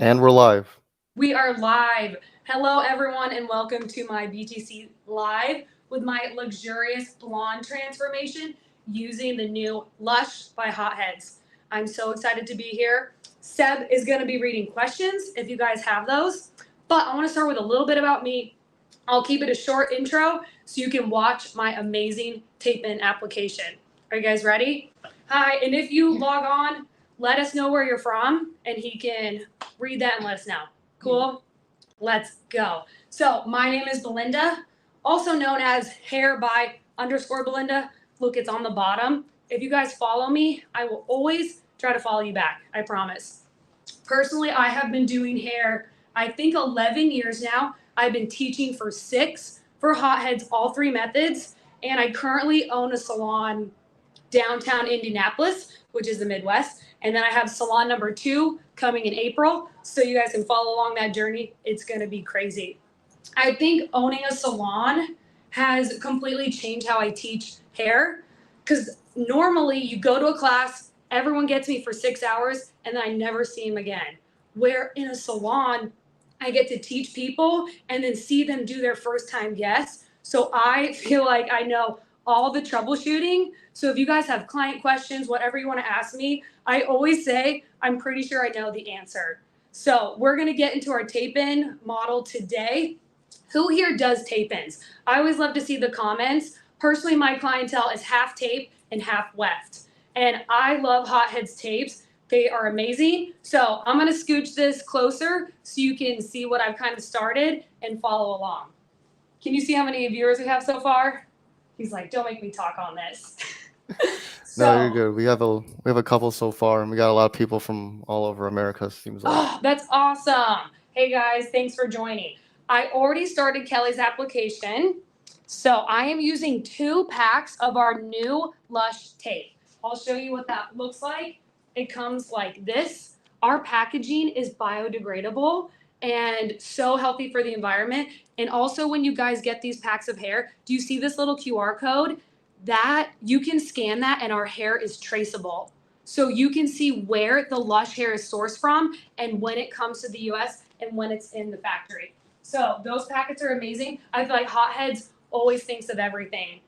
And we're live. We are live. Hello, everyone, and welcome to my BTC Live with my luxurious blonde transformation using the new Lush by Hotheads. I'm so excited to be here. Seb is going to be reading questions if you guys have those. But I want to start with a little bit about me. I'll keep it a short intro so you can watch my amazing tape-in application. Are you guys ready? Hi, and if you log on, let us know where you're from, and he can read that and let us know. Cool? Let's go. So my name is Belinda, also known as hair by underscore Belinda. Look, it's on the bottom. If you guys follow me, I will always try to follow you back. I promise. Personally, I have been doing hair, I think 11 years now. I've been teaching for 6 for hotheads, all 3 methods. And I currently own a salon downtown Indianapolis, which is the Midwest. And then I have salon number 2 coming in April. So you guys can follow along that journey. It's going to be crazy. I think owning a salon has completely changed how I teach hair. Because normally you go to a class, everyone gets me for 6 hours, and then I never see them again. Where in a salon, I get to teach people and then see them do their first time yes. So I feel like I know all the troubleshooting. So if you guys have client questions, whatever you want to ask me, I always say, I'm pretty sure I know the answer. So we're going to get into our tape-in model today. Who here does tape-ins? I always love to see the comments. Personally, my clientele is half tape and half weft. And I love Hotheads tapes. They are amazing. So I'm going to scooch this closer so you can see what I've kind of started and follow along. Can you see how many viewers we have so far? He's like, don't make me talk on this. No, you're So, good. We have a couple so far, and we got a lot of people from all over America. Seems like. oh, that's awesome. Hey guys, thanks for joining. I already started Kelly's application. So I am using 2 packs of our new Lush tape. I'll show you what that looks like. It comes like this. Our packaging is biodegradable and so healthy for the environment. And also when you guys get these packs of hair, do you see this little QR code? That you can scan that and our hair is traceable. So you can see where the Lush hair is sourced from and when it comes to the US and when it's in the factory. So those packets are amazing. I feel like Hotheads always thinks of everything.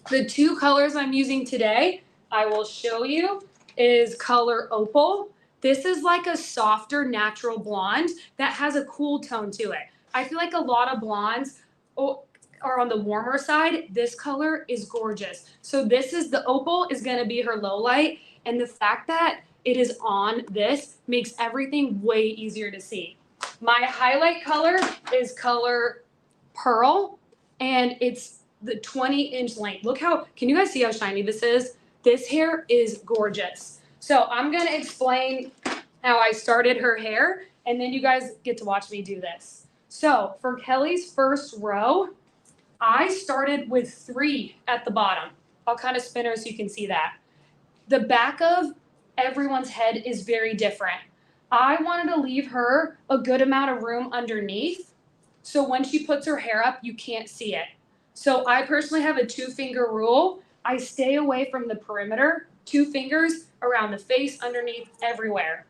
The 2 colors I'm using today, I will show you, is color Opal. This is like a softer natural blonde that has a cool tone to it. I feel like a lot of blondes are on the warmer side. This color is gorgeous. So this is the Opal is going to be her low light. And the fact that it is on this makes everything way easier to see. My highlight color is color Pearl, and it's the 20-inch length. Look how, can you guys see how shiny this is? This hair is gorgeous. So I'm going to explain how I started her hair, and then you guys get to watch me do this. So for Kelly's first row, I started with 3 at the bottom. I'll kind of spin her so you can see that. The back of everyone's head is very different. I wanted to leave her a good amount of room underneath. So when she puts her hair up, you can't see it. So I personally have a 2-finger rule. I stay away from the perimeter, 2 fingers around the face, underneath, everywhere.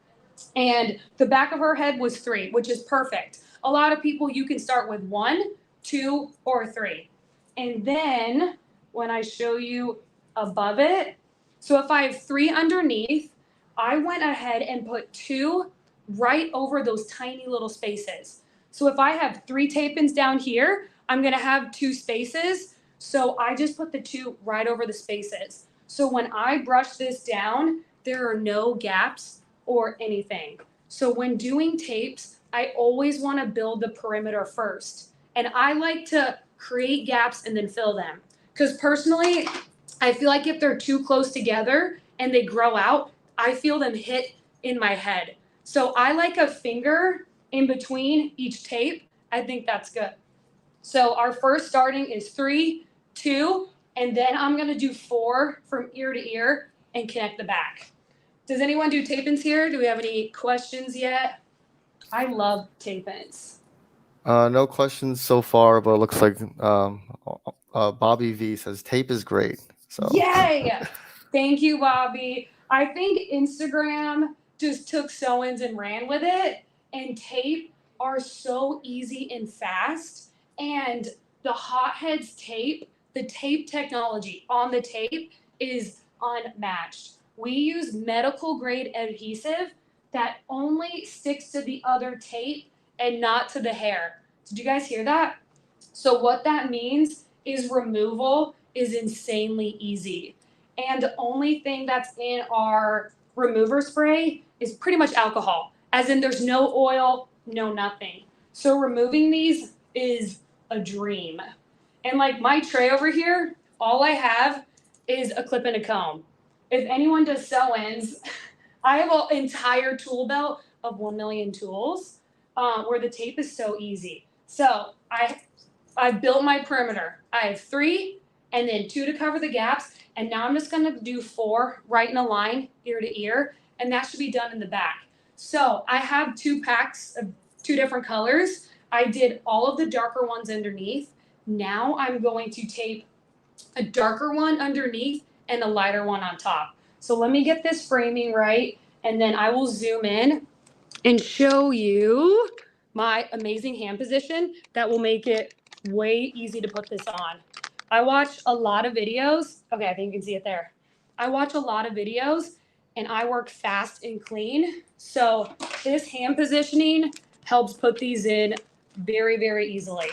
And the back of her head was 3, which is perfect. A lot of people, you can start with 1, 2, or 3. And then when I show you above it, so if I have 3 underneath, I went ahead and put 2 right over those tiny little spaces. So if I have 3 tape-ins down here, I'm going to have 2 spaces. So I just put the 2 right over the spaces. So when I brush this down, there are no gaps or anything. So when doing tapes, I always want to build the perimeter first. And I like to create gaps and then fill them. Because personally, I feel like if they're too close together and they grow out, I feel them hit in my head. So I like a finger in between each tape. I think that's good. So our first starting is 3, 2, and then I'm going to do 4 from ear to ear and connect the back. Does anyone do tape-ins here? Do we have any questions yet? I love tape-ins. No questions so far, but it looks like Bobby V says tape is great. So Yay! Thank you, Bobby. I think Instagram just took sew-ins and ran with it. and tape are so easy and fast. And the Hotheads tape, the tape technology on the tape is unmatched. We use medical grade adhesive that only sticks to the other tape and not to the hair. Did you guys hear that? So what that means is removal is insanely easy. And the only thing that's in our remover spray is pretty much alcohol, as in there's no oil, no nothing. So removing these is a dream. And like my tray over here, all I have is a clip and a comb. If anyone does sew-ins, I have an entire tool belt of 1 million tools where the tape is so easy. So I've built my perimeter. I have 3 and then 2 to cover the gaps. And now I'm just gonna do 4 right in a line, ear to ear, and that should be done in the back. So I have 2 packs of 2 different colors. I did all of the darker ones underneath. Now I'm going to tape a darker one underneath and a lighter one on top. So let me get this framing right, and then I will zoom in and show you my amazing hand position that will make it way easy to put this on. I watch a lot of videos. Okay, I think you can see it there. I watch a lot of videos and I work fast and clean. So this hand positioning helps put these in very, very easily.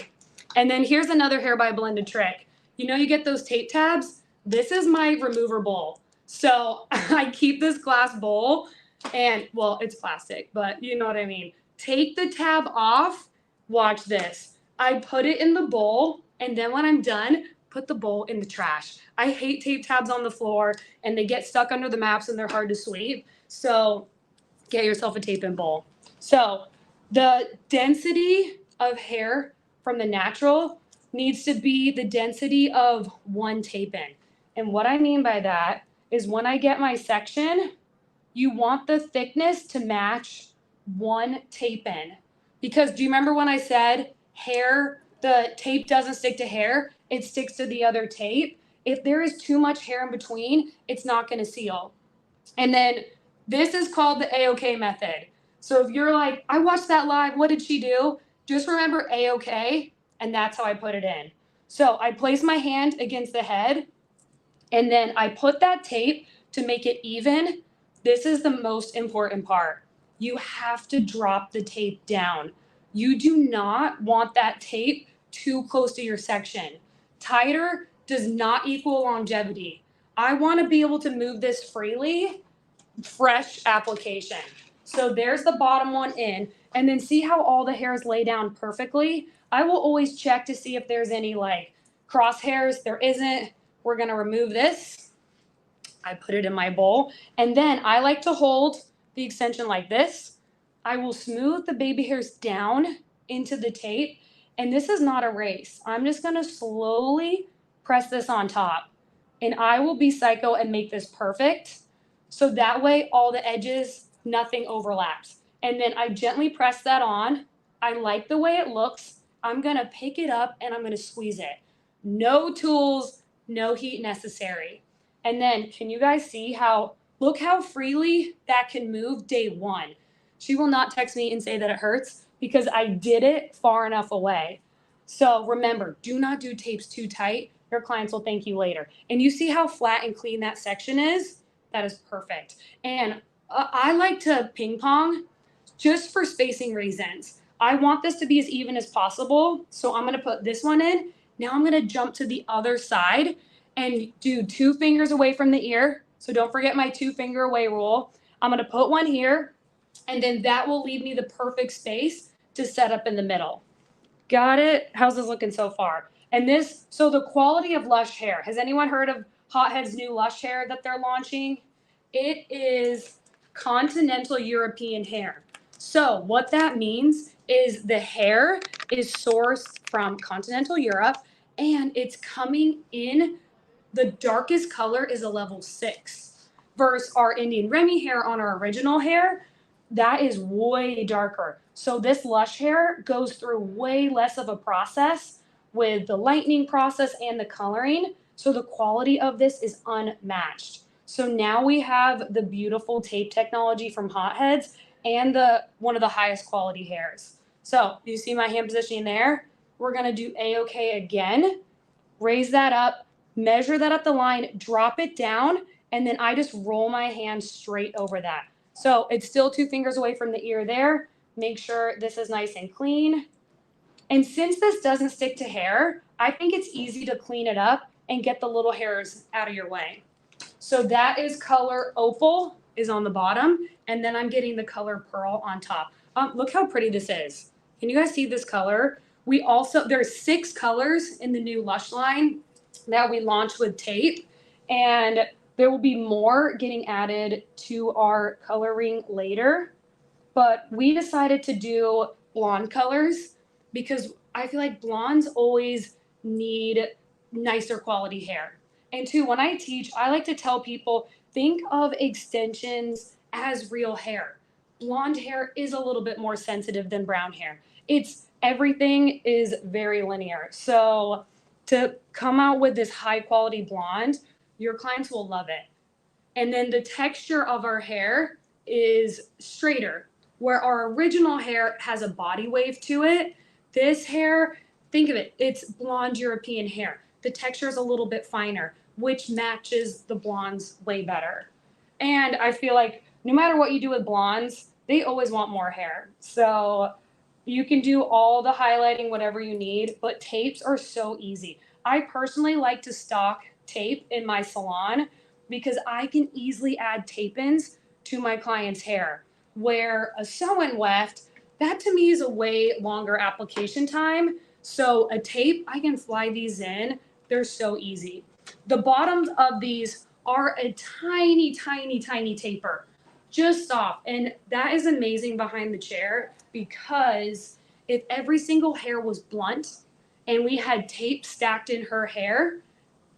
And then here's another Hair by Belinda trick. You know, you get those tape tabs? This is my remover bowl. So I keep this glass bowl and, well, it's plastic, but you know what I mean. Take the tab off. Watch this. I put it in the bowl, and then when I'm done, put the bowl in the trash. I hate tape tabs on the floor, and they get stuck under the maps, and they're hard to sweep. So get yourself a tape-in bowl. So the density of hair from the natural needs to be the density of 1 tape-in. And what I mean by that is when I get my section, you want the thickness to match 1 tape-in. Because do you remember when I said hair, the tape doesn't stick to hair, it sticks to the other tape? If there is too much hair in between, it's not gonna seal. And then this is called the A-OK method. So if you're like, I watched that live, what did she do? Just remember A-OK, and that's how I put it in. So I place my hand against the head, and then I put that tape to make it even. This is the most important part. You have to drop the tape down. You do not want that tape too close to your section. Tighter does not equal longevity. I want to be able to move this freely, fresh application. So there's the bottom one in, and then see how all the hairs lay down perfectly? I will always check to see if there's any like crosshairs. There isn't. We're gonna remove this. I put it in my bowl, and then I like to hold the extension like this. I will smooth the baby hairs down into the tape, and this is not a race. I'm just gonna slowly press this on top, and I will be psycho and make this perfect. So that way all the edges, nothing overlaps. And then I gently press that on. I like the way it looks. I'm gonna pick it up and I'm gonna squeeze it. No tools, no heat necessary. And then can you guys see how, look how freely that can move day 1. She will not text me and say that it hurts because I did it far enough away. So remember, do not do tapes too tight. Your clients will thank you later. And you see how flat and clean that section is? That is perfect. And I like to ping pong just for spacing reasons. I want this to be as even as possible. So I'm gonna put this one in. Now I'm gonna jump to the other side and do 2 fingers away from the ear. So don't forget my 2-finger away rule. I'm gonna put one here, and then that will leave me the perfect space to set up in the middle. Got it? How's this looking so far? And this, so the quality of Lush hair. Has anyone heard of Hothead's new Lush hair that they're launching? It is continental European hair. So what that means is the hair is sourced from continental Europe, and it's coming in, the darkest color is a level 6 versus our Indian Remy hair on our original hair, that is way darker. So this Lush hair goes through way less of a process with the lightening process and the coloring. So the quality of this is unmatched. So now we have the beautiful tape technology from Hotheads and one of the highest quality hairs. So you see my hand positioning there? We're gonna do A-OK again. Raise that up, measure that up the line, drop it down, and then I just roll my hand straight over that. So it's still 2 fingers away from the ear there. Make sure this is nice and clean. And since this doesn't stick to hair, I think it's easy to clean it up and get the little hairs out of your way. So that is color opal is on the bottom, and then I'm getting the color pearl on top. Look how pretty this is. Can you guys see this color? There's 6 colors in the new Lush line that we launched with tape, and there will be more getting added to our coloring later. But we decided to do blonde colors because I feel like blondes always need nicer quality hair. And 2, when I teach, I like to tell people, think of extensions as real hair. Blonde hair is a little bit more sensitive than brown hair. Everything is very linear. So to come out with this high quality blonde, your clients will love it. And then the texture of our hair is straighter, where our original hair has a body wave to it. This hair, think of it, it's blonde European hair. The texture is a little bit finer, which matches the blondes way better. And I feel like no matter what you do with blondes, they always want more hair. So you can do all the highlighting, whatever you need, but tapes are so easy. I personally like to stock tape in my salon because I can easily add tape-ins to my client's hair. Where a sew-in weft, that to me is a way longer application time. So a tape, I can fly these in. They're so easy. The bottoms of these are a tiny, tiny, tiny taper, just off. And that is amazing behind the chair because if every single hair was blunt and we had tape stacked in her hair,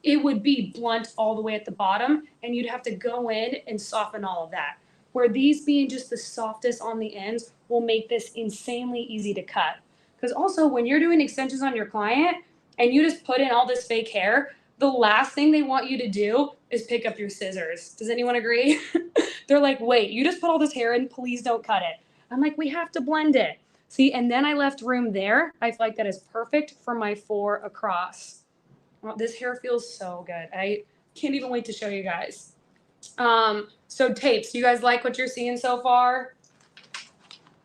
it would be blunt all the way at the bottom and you'd have to go in and soften all of that. Where these being just the softest on the ends will make this insanely easy to cut. Because also when you're doing extensions on your client and you just put in all this fake hair, the last thing they want you to do is pick up your scissors. Does anyone agree? They're like, wait, you just put all this hair in, please don't cut it. I'm like, we have to blend it. See, and then I left room there. I feel like that is perfect for my 4 across. Well, this hair feels so good. I can't even wait to show you guys. So tapes, you guys like what you're seeing so far?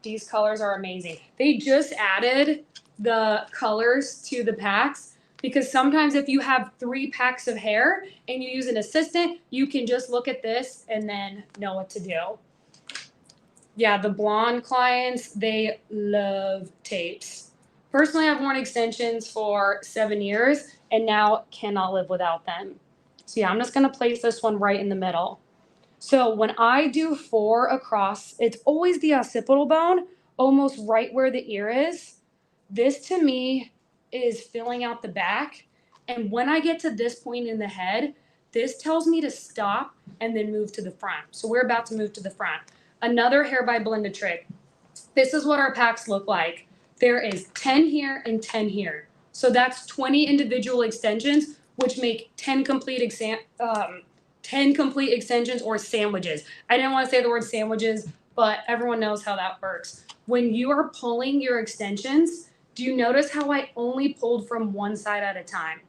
These colors are amazing. They just added the colors to the packs because sometimes if you have 3 packs of hair and you use an assistant, you can just look at this and then know what to do. Yeah, the blonde clients, they love tapes. Personally, I've worn extensions for 7 years and now cannot live without them. So yeah, I'm just gonna place this one right in the middle. So when I do 4 across, it's always the occipital bone, almost right where the ear is. This to me is filling out the back. And when I get to this point in the head, this tells me to stop and then move to the front. So we're about to move to the front. Another Hair by Belinda trick. This is what our packs look like. There is 10 here and 10 here. So that's 20 individual extensions, which make 10 complete extensions or sandwiches. I didn't want to say the word sandwiches, but everyone knows how that works. When you are pulling your extensions, do you notice how I only pulled from one side at a time?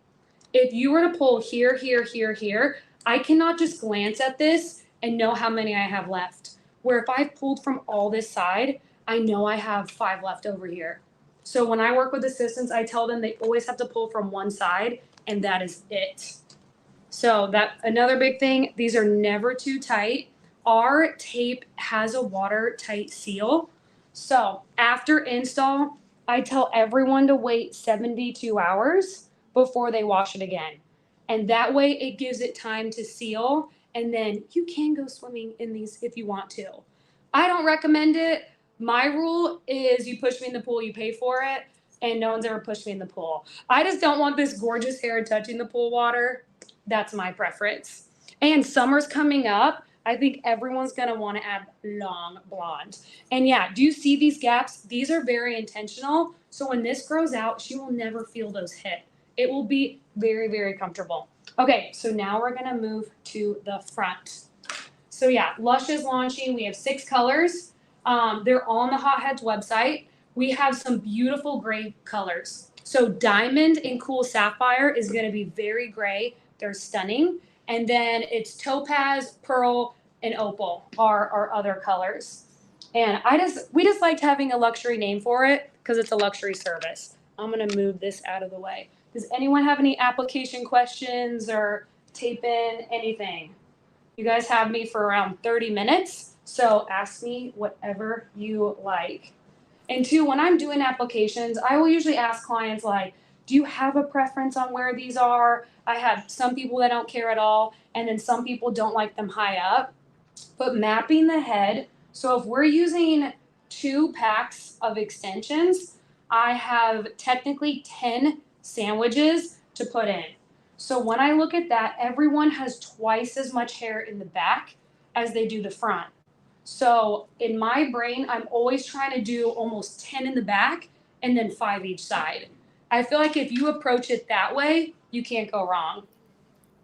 If you were to pull here, here, here, here, I cannot just glance at this and know how many I have left. Where if I've pulled from all this side, I know I have 5 left over here. So when I work with assistants, I tell them they always have to pull from one side, and that is it. So that another big thing, these are never too tight. Our tape has a watertight seal. So after install, I tell everyone to wait 72 hours before they wash it again. And that way it gives it time to seal, and then you can go swimming in these if you want to. I don't recommend it. My rule is you push me in the pool, you pay for it, and no one's ever pushed me in the pool. I just don't want this gorgeous hair touching the pool water. That's my preference. And summer's coming up. I think everyone's gonna wanna add long blonde. And yeah, do you see these gaps? These are very intentional. So when this grows out, she will never feel those hit. It will be very, very comfortable. Okay, so now we're gonna move to the front. So yeah, Lush is launching. We have 6 colors. They're on the Hot Heads website. We have some beautiful gray colors. So diamond and cool sapphire is going to be very gray. They're stunning. And then it's topaz, pearl, and opal are our other colors. And we just liked having a luxury name for it because it's a luxury service. I'm going to move this out of the way. Does anyone have any application questions or tape in anything? You guys have me for around 30 minutes, so ask me whatever you like. And two, when I'm doing applications, I will usually ask clients like, do you have a preference on where these are? I have some people that don't care at all, and then some people don't like them high up. But mapping the head, so if we're using 2 packs of extensions, I have technically 10 sandwiches to put in. So when I look at that, everyone has twice as much hair in the back as they do the front. So in my brain, I'm always trying to do almost 10 in the back and then 5 each side. I feel like if you approach it that way, you can't go wrong.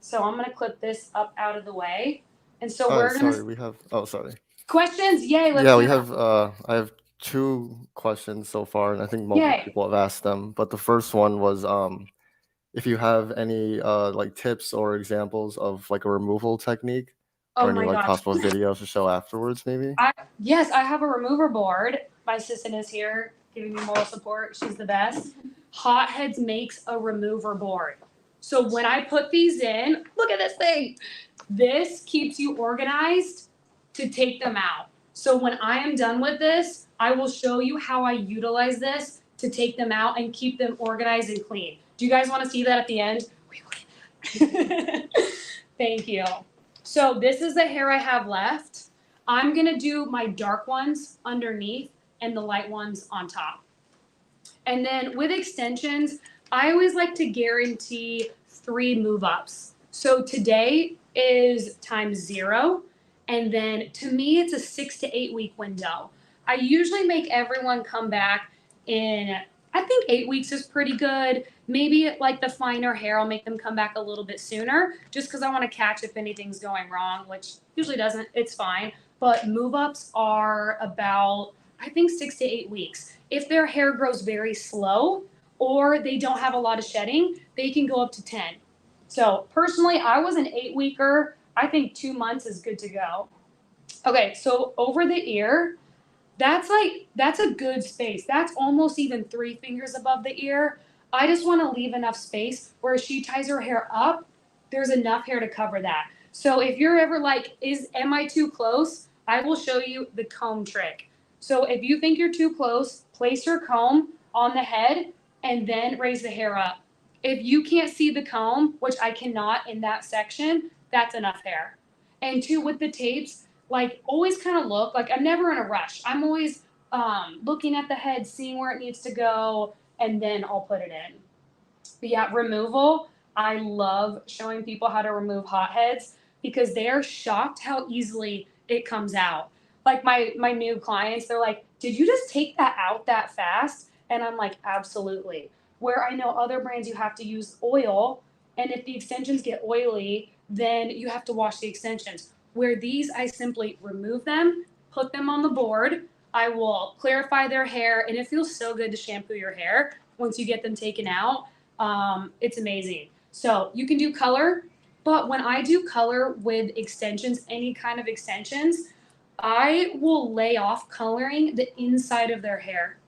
So I'm going to clip this up out of the way. And so we're going to Sorry, we have. Oh, sorry. questions. Yay, let's Yeah, we hear them. have. I have 2 questions so far, and I think multiple Yay. people have asked them. But the first one was, if you have any like tips or examples of like a removal technique, Oh or any my like gosh. possible videos to show afterwards, maybe. Yes, I have a remover board. My assistant is here giving me moral support. She's the best. Hot Heads makes a remover board. So when I put these in, look at this thing. This keeps you organized to take them out. So when I am done with this, I will show you how I utilize this to take them out and keep them organized and clean. Do you guys want to see that at the end? Thank you. So this is the hair I have left. I'm gonna do my dark ones underneath and the light ones on top. And then with extensions, I always like to guarantee 3 move ups. So today is time 0. And then to me, it's a 6 to 8 week window. I usually make everyone come back in, I think 8 weeks is pretty good. Maybe like the finer hair, I'll make them come back a little bit sooner just because I want to catch if anything's going wrong, which usually doesn't. It's fine. But move ups are about, I think, 6 to 8 weeks. If their hair grows very slow or they don't have a lot of shedding, they can go up to 10. So personally, I was an 8-weeker. I think 2 months is good to go. Okay, so over the ear, that's a good space. That's almost even 3 fingers above the ear. I just want to leave enough space where she ties her hair up, there's enough hair to cover that. So if you're ever like, am I too close? I will show you the comb trick. So if you think you're too close, place your comb on the head and then raise the hair up. If you can't see the comb, which I cannot in that section, that's enough hair. And two, with the tapes, like always kind of look like I'm never in a rush. I'm always looking at the head, seeing where it needs to go, and then I'll put it in. But yeah, removal. I love showing people how to remove hot heads because they are shocked how easily it comes out. Like my new clients, they're like, "Did you just take that out that fast?" And I'm like, "Absolutely." Where I know other brands you have to use oil, and if the extensions get oily, then you have to wash the extensions. Where these, I simply remove them, put them on the board. I will clarify their hair, and it feels so good to shampoo your hair once you get them taken out. It's amazing. So you can do color, but when I do color with extensions, any kind of extensions, I will lay off coloring the inside of their hair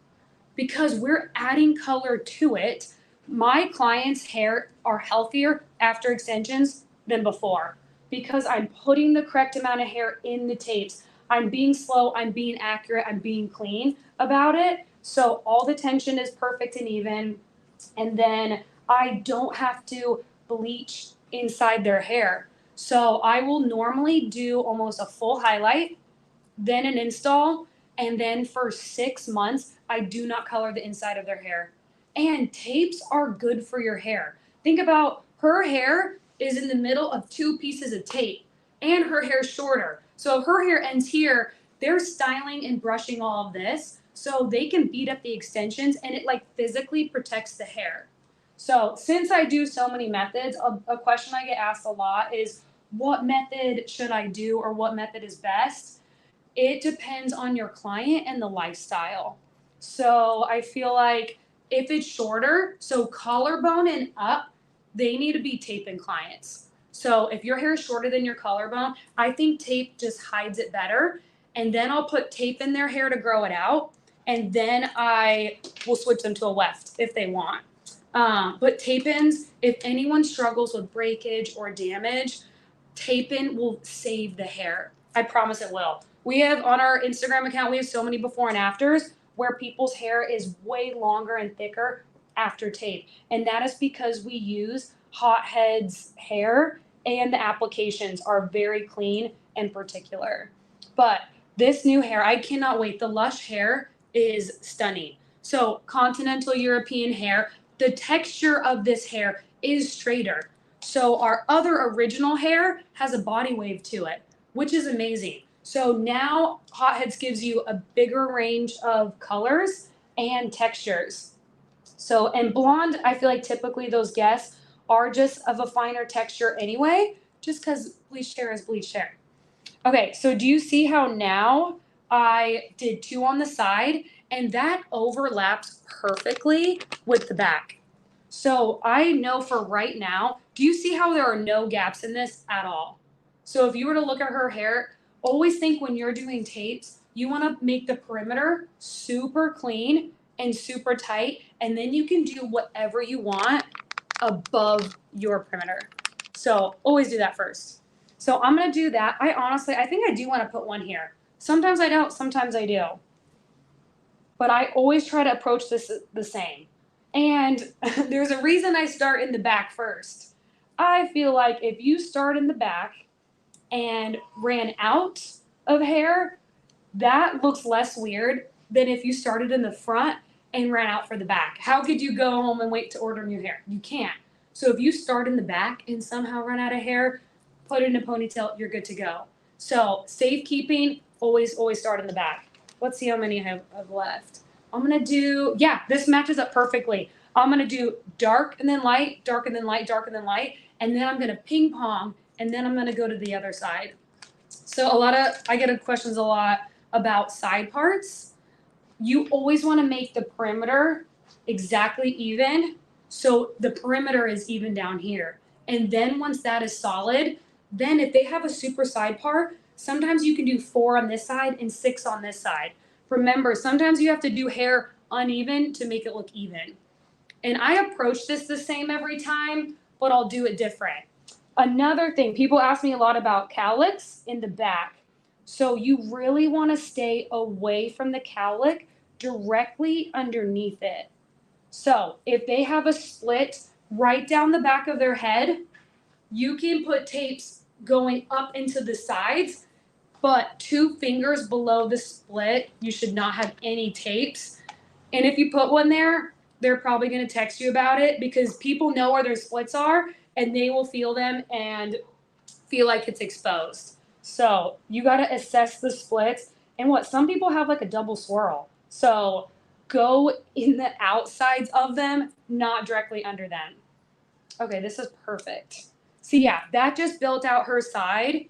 because we're adding color to it. My clients' hair are healthier after extensions than before because I'm putting the correct amount of hair in the tapes. I'm being slow, I'm being accurate, I'm being clean about it. So all the tension is perfect and even. And then I don't have to bleach inside their hair. So I will normally do almost a full highlight, then an install, and then for 6 months, I do not color the inside of their hair. And tapes are good for your hair. Think about her hair is in the middle of 2 pieces of tape, and her hair's shorter. So if her hair ends here, they're styling and brushing all of this so they can beat up the extensions and it like physically protects the hair. So since I do so many methods, a question I get asked a lot is what method should I do or what method is best? It depends on your client and the lifestyle. So I feel like if it's shorter, so collarbone and up, they need to be tape-in clients. So if your hair is shorter than your collarbone, I think tape just hides it better. And then I'll put tape in their hair to grow it out. And then I will switch them to a weft if they want. But tape-ins, if anyone struggles with breakage or damage, tape-in will save the hair. I promise it will. We have on our Instagram account, we have so many before and afters where people's hair is way longer and thicker after tape. And that is because we use hotheads hair and the applications are very clean and particular. But this new hair, I cannot wait. The Lush hair is stunning. So continental European hair, the texture of this hair is straighter. So our other original hair has a body wave to it, which is amazing. So now Hotheads gives you a bigger range of colors and textures. So, and blonde, I feel like typically those guests are just of a finer texture anyway, just because bleached hair is bleached hair. Okay, so do you see how now I did 2 on the side and that overlaps perfectly with the back? So I know for right now, do you see how there are no gaps in this at all? So if you were to look at her hair, always think when you're doing tapes, you want to make the perimeter super clean and super tight, and then you can do whatever you want above your perimeter. So always do that first. So I'm going to do that. I think I do want to put one here. Sometimes I don't, sometimes I do. But I always try to approach this the same. And there's a reason I start in the back first. I feel like if you start in the back and ran out of hair, that looks less weird than if you started in the front and ran out for the back. How could you go home and wait to order new hair? You can't. So if you start in the back and somehow run out of hair, put it in a ponytail, you're good to go. So safekeeping, always start in the back. Let's see how many I have left. I'm gonna do, yeah, this matches up perfectly. I'm gonna do dark and then light, dark and then light, dark and then light, and then I'm gonna ping pong, and then I'm gonna go to the other side. So I get questions a lot about side parts. You always wanna make the perimeter exactly even, so the perimeter is even down here. And then once that is solid, then if they have a super side part, sometimes you can do 4 on this side and 6 on this side. Remember, sometimes you have to do hair uneven to make it look even. And I approach this the same every time, but I'll do it different. Another thing, people ask me a lot about cowlicks in the back. So you really want to stay away from the cowlick, directly underneath it. So if they have a split right down the back of their head, you can put tapes going up into the sides, but 2 fingers below the split, you should not have any tapes. And if you put one there, they're probably going to text you about it because people know where their splits are and they will feel them and feel like it's exposed. So you got to assess the splits. And some people have like a double swirl. So go in the outsides of them, not directly under them. Okay, this is perfect. See, yeah, that just built out her side.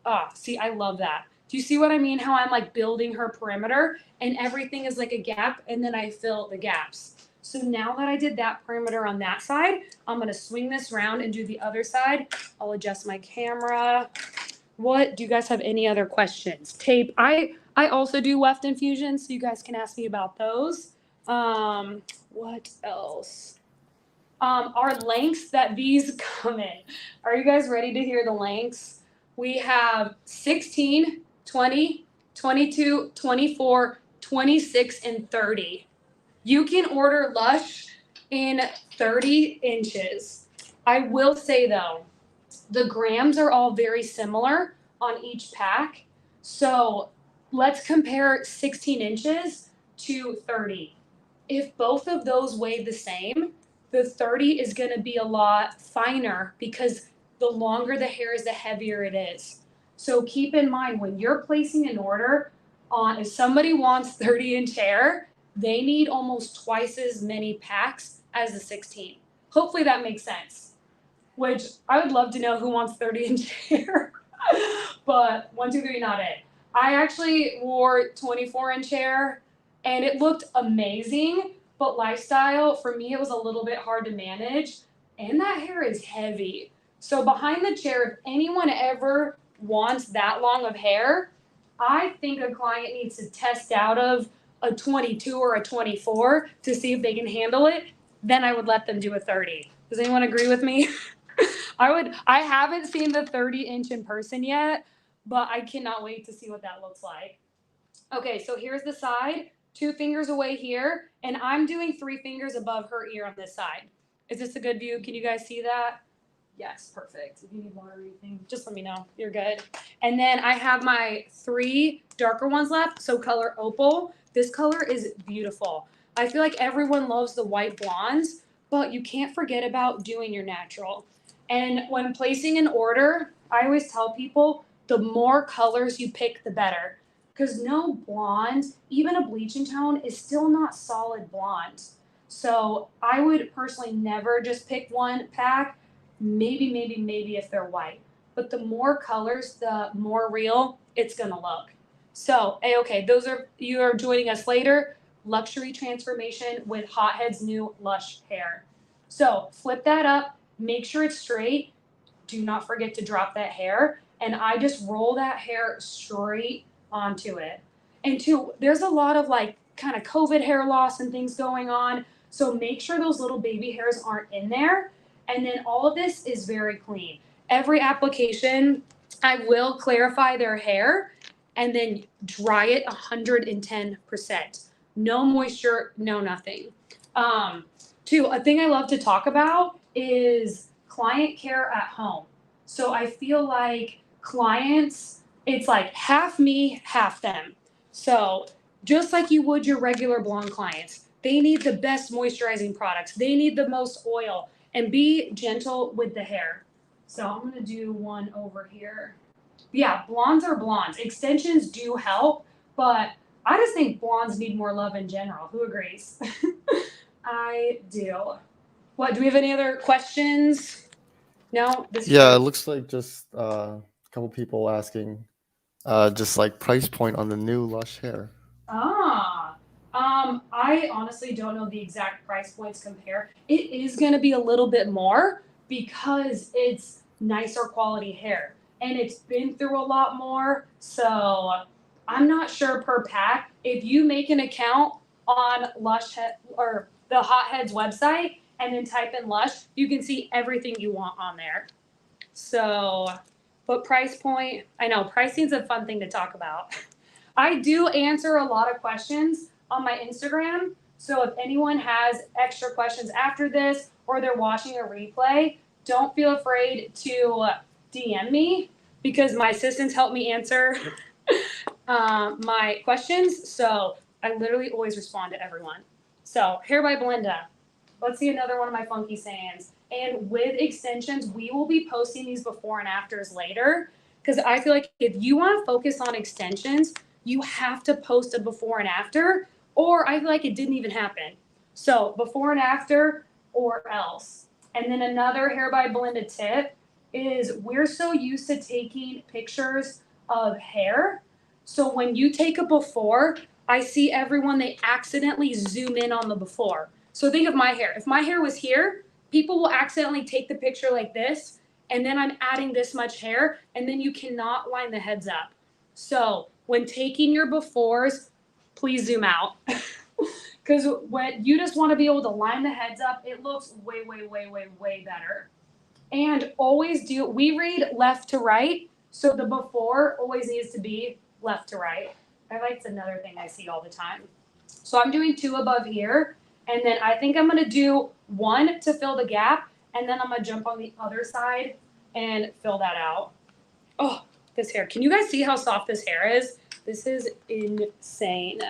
Oh, see, I love that. Do you see what I mean? How I'm like building her perimeter and everything is like a gap and then I fill the gaps. So now that I did that perimeter on that side, I'm going to swing this around and do the other side. I'll adjust my camera. What, do you guys have any other questions? Tape. I also do weft infusions, so you guys can ask me about those. What else? Our lengths that these come in. Are you guys ready to hear the lengths? We have 16, 20, 22, 24, 26, and 30. You can order Lush in 30 inches. I will say though, the grams are all very similar on each pack. So let's compare 16 inches to 30. If both of those weigh the same, the 30 is going to be a lot finer because the longer the hair is, the heavier it is. So keep in mind when you're placing an order on, if somebody wants 30-inch hair, they need almost twice as many packs as the 16. Hopefully that makes sense. Which I would love to know who wants 30-inch hair. But 1, 2, 3, not it. I actually wore 24-inch hair and it looked amazing, but lifestyle, for me, it was a little bit hard to manage. And that hair is heavy. So behind the chair, if anyone ever wants that long of hair, I think a client needs to test out of a 22 or a 24 to see if they can handle it. Then I would let them do a 30. Does anyone agree with me? I haven't seen the 30-inch in person yet, but I cannot wait to see what that looks like. Okay, so here's the side, 2 fingers away here, and I'm doing 3 fingers above her ear on this side. Is this a good view? Can you guys see that? Yes, perfect. If you need water or anything, just let me know. You're good. And then I have my 3 darker ones left, so color opal. This color is beautiful. I feel like everyone loves the white blondes, but you can't forget about doing your natural. And when placing an order, I always tell people the more colors you pick, the better. Because no blonde, even a bleaching tone, is still not solid blonde. So I would personally never just pick one pack. Maybe if they're white. But the more colors, the more real it's gonna look. So, okay, those are you are joining us later. Luxury transformation with Hothead's new Lush hair. So flip that up, make sure it's straight. Do not forget to drop that hair. And I just roll that hair straight onto it. And two, there's a lot of like kind of COVID hair loss and things going on. So make sure those little baby hairs aren't in there. And then all of this is very clean. Every application, I will clarify their hair and then dry it 110%. No moisture, no nothing. Two, a thing I love to talk about is client care at home. So I feel like clients, it's like half me, half them. So just like you would your regular blonde clients, they need the best moisturizing products. They need the most oil, and be gentle with the hair. So I'm gonna do one over here. Yeah, blondes are blondes. Extensions do help, but I just think blondes need more love in general. Who agrees? I do. What, do we have any other questions? No? This is Yeah, great. it looks like just a couple people asking, just like price point on the new Lush hair. Ah, I honestly don't know the exact price points compare. It is going to be a little bit more because it's nicer quality hair and it's been through a lot more. So I'm not sure per pack. If you make an account on or the Hotheads website and then type in Lush, you can see everything you want on there. So, but price point, I know pricing's a fun thing to talk about. I do answer a lot of questions on my Instagram. So if anyone has extra questions after this or they're watching a replay, don't feel afraid to DM me because my assistants help me answer my questions. So I literally always respond to everyone. So hair by Belinda. Let's see another one of my funky sayings. And with extensions, we will be posting these before and afters later because I feel like if you want to focus on extensions, you have to post a before and after, or I feel like it didn't even happen. So before and after, or else. And then another Hair by Belinda tip is we're so used to taking pictures of hair. So when you take a before, I see everyone, they accidentally zoom in on the before. So think of my hair. If my hair was here, people will accidentally take the picture like this, and then I'm adding this much hair, and then you cannot line the heads up. So when taking your befores, please zoom out. Because when you just want to be able to line the heads up, it looks way better. And always we read left to right, so the before always needs to be left to right. I like it's another thing I see all the time. So I'm doing 2 above here, and then I think I'm gonna do 1 to fill the gap, and then I'm gonna jump on the other side and fill that out. Oh, this hair. Can you guys see how soft this hair is? This is insane.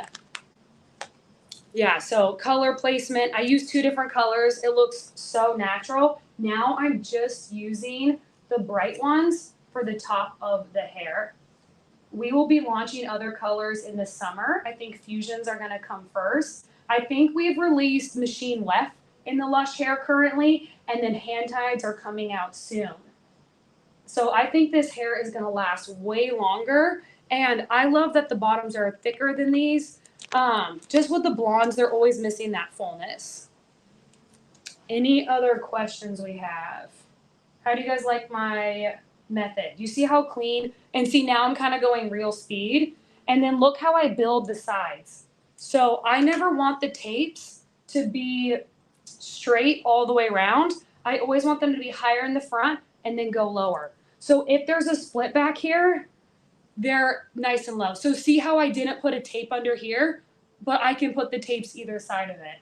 Yeah, so color placement. I use 2 different colors. It looks so natural. Now I'm just using the bright ones for the top of the hair. We will be launching other colors in the summer. I think fusions are gonna come first. I think we've released machine weft in the Lush hair currently, and then hand tieds are coming out soon. So I think this hair is gonna last way longer, And I love that the bottoms are thicker than these. Just with the blondes, they're always missing that fullness. Any other questions we have? How do you guys like my method? You see how clean? And see, now I'm kind of going real speed. And then look how I build the sides. So I never want the tapes to be straight all the way around. I always want them to be higher in the front and then go lower. So if there's a split back here, they're nice and low. So see how I didn't put a tape under here, but I can put the tapes either side of it.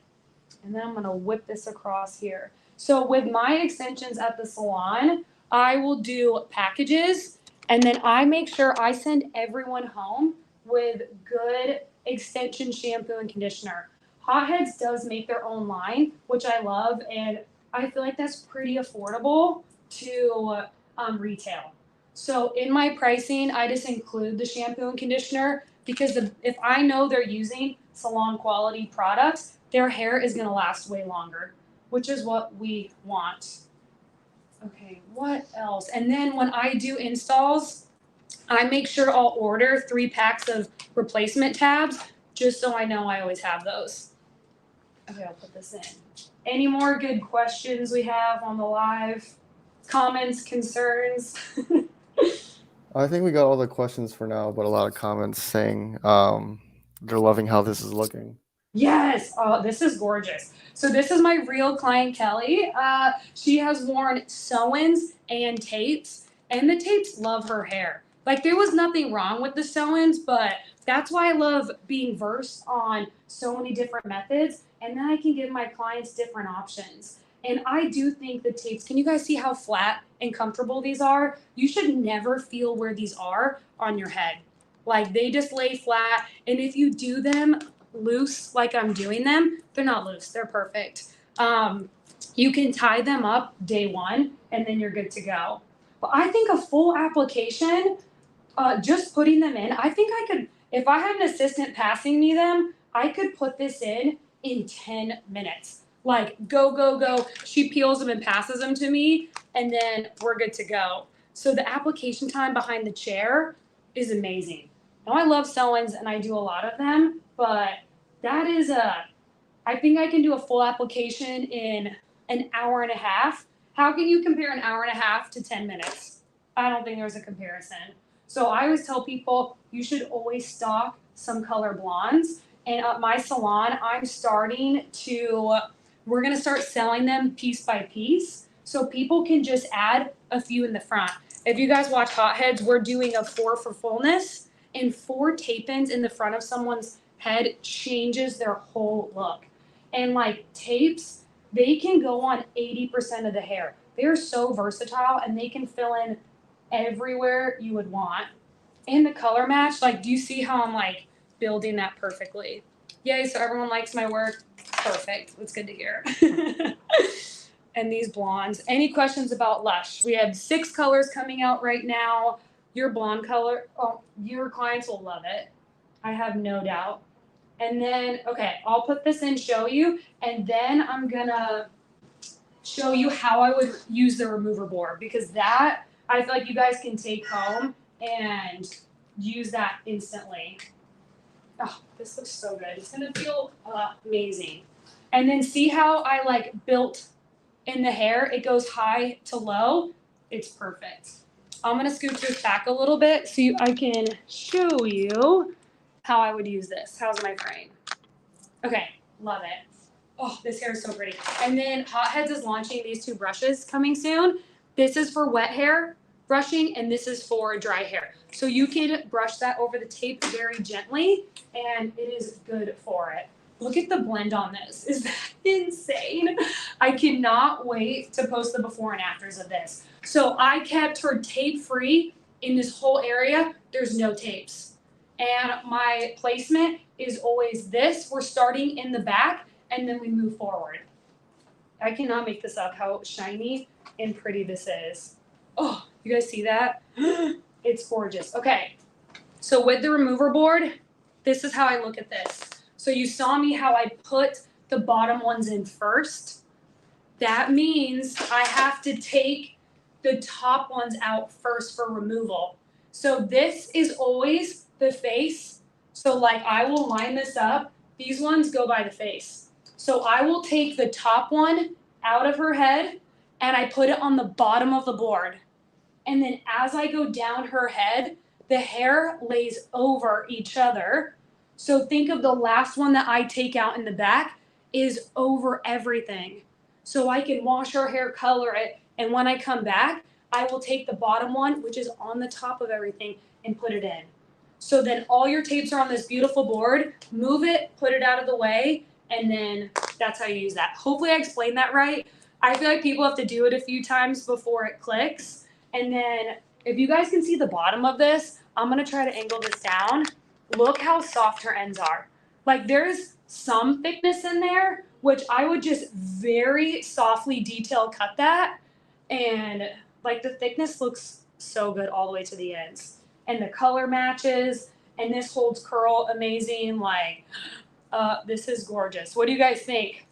And then I'm gonna whip this across here. So with my extensions at the salon, I will do packages and then I make sure I send everyone home with good extension shampoo and conditioner. Hotheads does make their own line, which I love, and I feel like that's pretty affordable to retail. So in my pricing, I just include the shampoo and conditioner because if I know they're using salon quality products, their hair is gonna last way longer, which is what we want. Okay, what else? And then when I do installs, I make sure I'll order 3 packs of replacement tabs just so I know I always have those. Okay, I'll put this in. Any more good questions we have on the live? Comments, concerns? I think we got all the questions for now, but a lot of comments saying they're loving how this is looking. Yes. Oh, this is gorgeous. So this is my real client, Kelly. She has worn sew-ins and tapes, and the tapes love her hair. Like there was nothing wrong with the sew-ins, but that's why I love being versed on so many different methods, and then I can give my clients different options. And I do think the tapes, can you guys see how flat and comfortable these are? You should never feel where these are on your head. Like they just lay flat, and if you do them loose like I'm doing them, they're not loose, they're perfect. You can tie them up day one and then you're good to go. But I think a full application, just putting them in, I think I could, if I had an assistant passing me them, I could put this in 10 minutes. Like go, go, go. She peels them and passes them to me and then we're good to go. So the application time behind the chair is amazing. Now I love sew-ins and I do a lot of them, but that is I think I can do a full application in an hour and a half. How can you compare an hour and a half to 10 minutes? I don't think there's a comparison. So I always tell people you should always stock some color blondes. And at my salon, we're gonna start selling them piece by piece. So people can just add a few in the front. If you guys watch Hotheads, we're doing a 4 for fullness, and 4 tape-ins in the front of someone's head changes their whole look. And like tapes, they can go on 80% of the hair. They are so versatile and they can fill in everywhere you would want. And the color match, like, do you see how I'm like building that perfectly? Yay, so everyone likes my work. Perfect. That's good to hear. And these blondes. Any questions about Lush? We have 6 colors coming out right now. Your blonde color, your clients will love it. I have no doubt. And then, okay, I'll put this in, show you, and then I'm gonna show you how I would use the remover board because that, I feel like you guys can take home and use that instantly. Oh, this looks so good. It's gonna feel amazing. And then see how I like built in the hair, it goes high to low. It's perfect. I'm gonna scoot this back a little bit so I can show you how I would use this. How's my frame? Okay, love it. Oh, this hair is so pretty. And then Hotheads is launching these 2 brushes coming soon. This is for wet hair brushing and this is for dry hair. So you can brush that over the tape very gently and it is good for it. Look at the blend on this. Is that insane? I cannot wait to post the before and afters of this. So I kept her tape free in this whole area. There's no tapes. And my placement is always this. We're starting in the back and then we move forward. I cannot make this up how shiny and pretty this is. Oh, you guys see that? It's gorgeous. Okay, so with the remover board, this is how I look at this. So you saw me how I put the bottom ones in first. That means I have to take the top ones out first for removal. So this is always the face. So like I will line this up. These ones go by the face. So I will take the top one out of her head and I put it on the bottom of the board. And then as I go down her head, the hair lays over each other. So think of the last one that I take out in the back is over everything. So I can wash her hair, color it, and when I come back, I will take the bottom one, which is on the top of everything, and put it in. So then all your tapes are on this beautiful board. Move it, put it out of the way, and then that's how you use that. Hopefully I explained that right. I feel like people have to do it a few times before it clicks. And then if you guys can see the bottom of this, I'm gonna try to angle this down. Look how soft her ends are. Like there's some thickness in there, which I would just very softly detail cut that. And like the thickness looks so good all the way to the ends. And the color matches, and this holds curl amazing. Like, this is gorgeous. What do you guys think?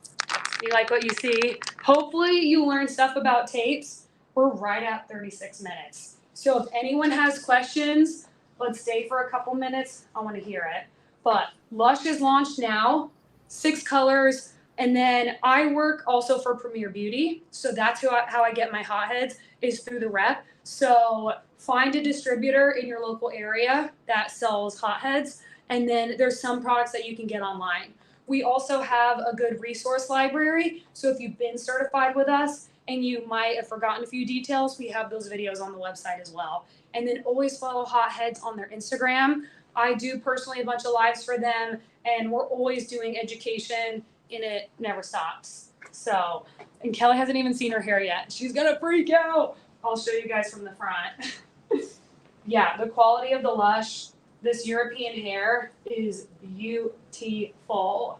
You like what you see? Hopefully you learned stuff about tapes. We're right at 36 minutes. So if anyone has questions, let's stay for a couple minutes. I want to hear it. But Lush is launched now, 6 colors. And then I work also for Premier Beauty. So that's how I get my hotheads is through the rep. So find a distributor in your local area that sells hotheads. And then there's some products that you can get online. We also have a good resource library. So if you've been certified with us and you might have forgotten a few details, we have those videos on the website as well. And then always follow Hotheads on their Instagram. I do personally a bunch of lives for them, and we're always doing education, and it never stops. So, and Kelly hasn't even seen her hair yet. She's gonna freak out. I'll show you guys from the front. Yeah, the quality of the Lush, this European hair is beautiful.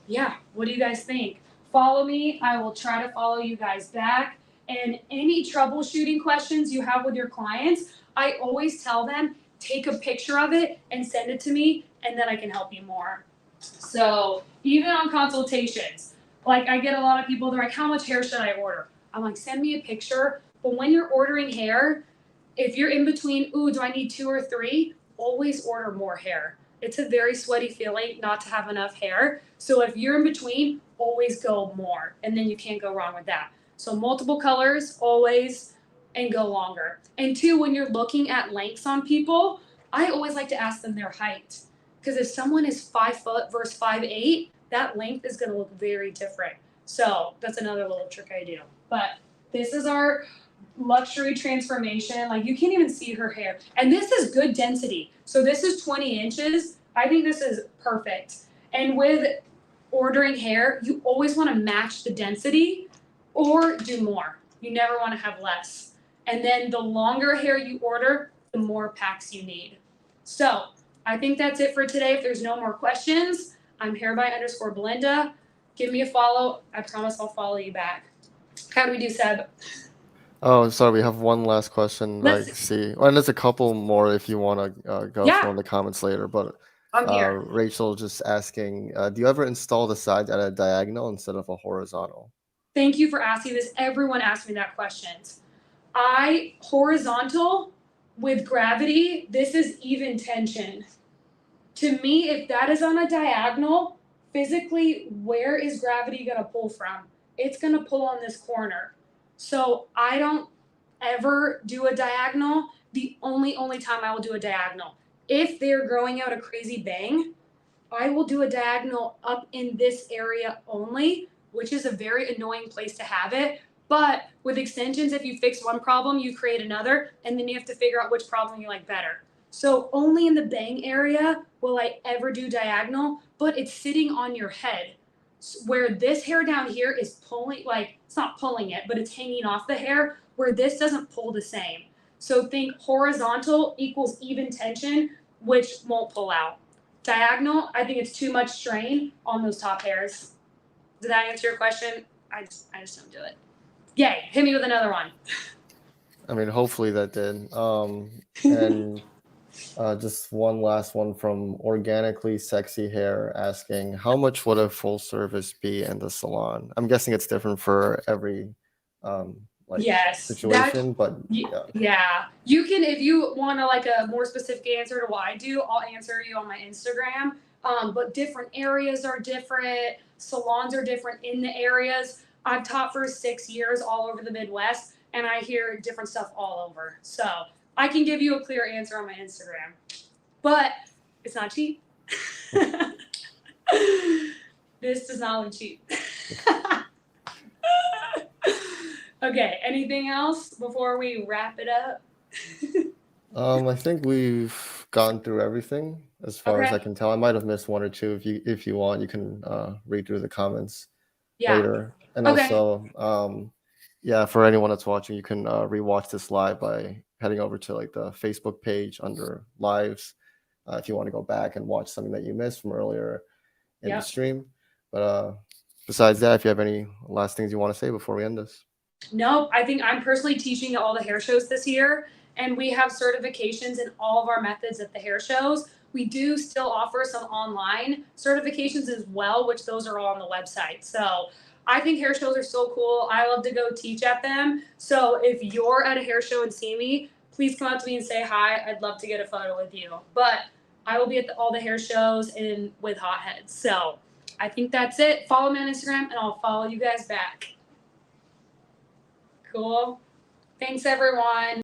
Yeah, what do you guys think? Follow me. I will try to follow you guys back. And any troubleshooting questions you have with your clients, I always tell them, take a picture of it and send it to me, and then I can help you more. So even on consultations, like I get a lot of people, they're like, how much hair should I order? I'm like, send me a picture. But when you're ordering hair, if you're in between, ooh, do I need 2 or 3? Always order more hair. It's a very sweaty feeling not to have enough hair. So if you're in between, always go more. And then you can't go wrong with that. So multiple colors, always, and go longer. And 2, when you're looking at lengths on people, I always like to ask them their height. Because if someone is 5 foot versus 5'8", that length is going to look very different. So that's another little trick I do. But this is our luxury transformation. Like you can't even see her hair. And this is good density. So this is 20 inches. I think this is perfect. And with ordering hair, you always want to match the density or do more. You never want to have less. And then the longer hair you order, the more packs you need. So I think that's it for today. If there's no more questions, I'm hereby_Belinda. Give me a follow. I promise I'll follow you back. How do we do, Seb? Oh, sorry, we have one last question that I Let's see. And there's a couple more if you want to go Yeah. through in the comments later. But I'm here. Rachel just asking, do you ever install the sides at a diagonal instead of a horizontal? Thank you for asking this. Everyone asks me that question. Horizontal with gravity, this is even tension. To me, if that is on a diagonal, physically, where is gravity gonna pull from? It's gonna pull on this corner. So I don't ever do a diagonal. The only time I will do a diagonal, if they're growing out a crazy bang, I will do a diagonal up in this area only, which is a very annoying place to have it. But with extensions, if you fix one problem, you create another, and then you have to figure out which problem you like better. So only in the bang area will I ever do diagonal, but it's sitting on your head. Where this hair down here is pulling, like it's not pulling it, but it's hanging off the hair, where this doesn't pull the same. So think horizontal equals even tension, which won't pull out. Diagonal, I think it's too much strain on those top hairs. Did that answer your question? I just don't do it. Yay, hit me with another one. I mean, hopefully that did. And just one last one from Organically Sexy Hair asking, how much would a full service be in the salon? I'm guessing it's different for every like Yes, situation, but yeah. yeah. You can, if you want to like a more specific answer to what I do, I'll answer you on my Instagram. But different areas are different. Salons are different in the areas. I've taught for 6 years all over the Midwest, and I hear different stuff all over. So I can give you a clear answer on my Instagram, but it's not cheap. This does not look cheap. Okay, anything else before we wrap it up? I think we've gone through everything as far as I Okay. can tell. I might have missed one or two. If you want, you can read through the comments Yeah. later. And Okay. also, yeah, for anyone that's watching, you can rewatch this live by heading over to like the Facebook page under lives if you want to go back and watch something that you missed from earlier in the Yep. stream. But besides that, if you have any last things you want to say before we end this. Nope. I think I'm personally teaching at all the hair shows this year, and we have certifications in all of our methods at the hair shows. We do still offer some online certifications as well, which those are all on the website. So I think hair shows are so cool. I love to go teach at them. So if you're at a hair show and see me, please come up to me and say hi. I'd love to get a photo with you. But I will be at all the hair shows and with hotheads. So I think that's it. Follow me on Instagram, and I'll follow you guys back. Cool. Thanks, everyone.